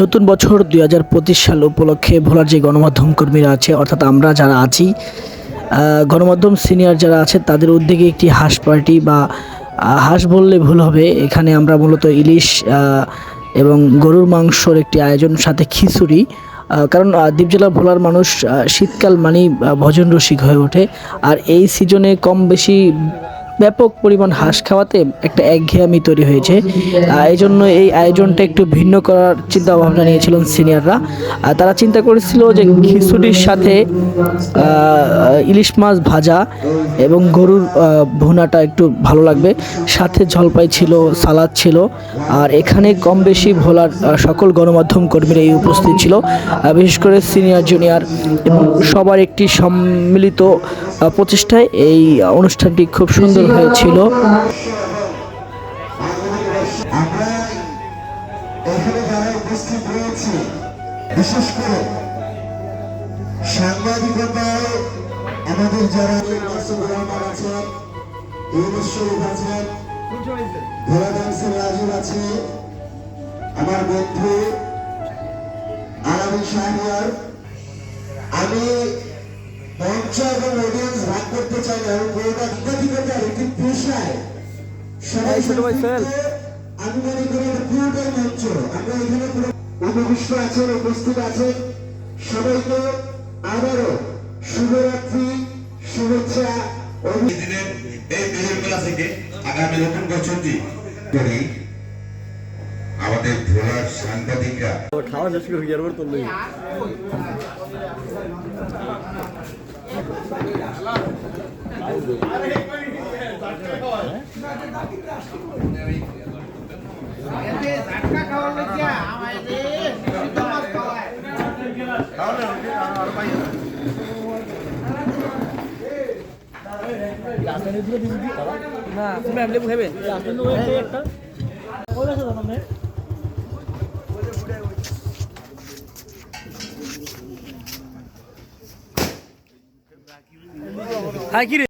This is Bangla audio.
নতুন বছর ২০২৫ সাল উপলক্ষে ভোলার যে গণমাধ্যম কর্মীরা আছে অর্থাৎ আমরা যারা আছি, গণমাধ্যম সিনিয়র যারা আছে তাদের উদ্যোগে একটি হাঁস পার্টি বা হাঁস বললে ভুল হবে, এখানে আমরা মূলত ইলিশ এবং গরুর মাংসর একটি আয়োজন, সাথে খিচুড়ি। কারণ দ্বীপ জেলা ভোলার মানুষ শীতকাল মানেই ভোজন রসিক হয়ে ওঠে। আর এই সিজনে কম বেশি ব্যাপক পরিমাণ হাঁস খাওয়াতে একটা একঘেয়েমি তৈরি হয়েছে। এই জন্য এই আয়োজনটা একটু ভিন্ন করার চিন্তা ভাবনা নিয়েছিলেন সিনিয়ররা। তারা চিন্তা করেছিল যে খিচুড়ির সাথে ইলিশ মাছ ভাজা এবং গরুর ভুনাটা একটু ভালো লাগবে, সাথে জলপাই ছিল, সালাদ ছিল। আর এখানে কম বেশি ভোলার সকল গণমাধ্যম কর্মীরা এই উপস্থিত ছিল, বিশেষ করে সিনিয়র জুনিয়র এবং সবার একটি সম্মিলিত প্রচেষ্টায় এই অনুষ্ঠানটি খুব সুন্দর হয়েছিল। বিশেষ করে সাংবাদিকতায় আমাদের যারা আছেন, ইউনুস শরীফ আছেন, ভোলা ডান্সের রাজীব আছে, আমার বন্ধু আলামিন শাহরিয়ার। আমি মঞ্চ এবং অডিয়েন্স ভাগ করতে চাই না, এবং পুরোটা সাংবাদিকতার একটি পেশায় সবাই আমি মনে করি পুরোটাই মঞ্চ। আমরা এখানে পুরো উপবিষ্ট আছেন, উপস্থিত আছেন, সবাইকে আবারও শুভরাত্রি, শুভেচ্ছা। দিনের এই বিজয় মেলা থেকে আগামী নতুন বছরটি করি আমাদের ভোলার সাংবাদিকরা খাওয়া শেষ করে গিয়ে তো নেই। না ফ্যামিলি খাবেন হ্যাঁ কি রে।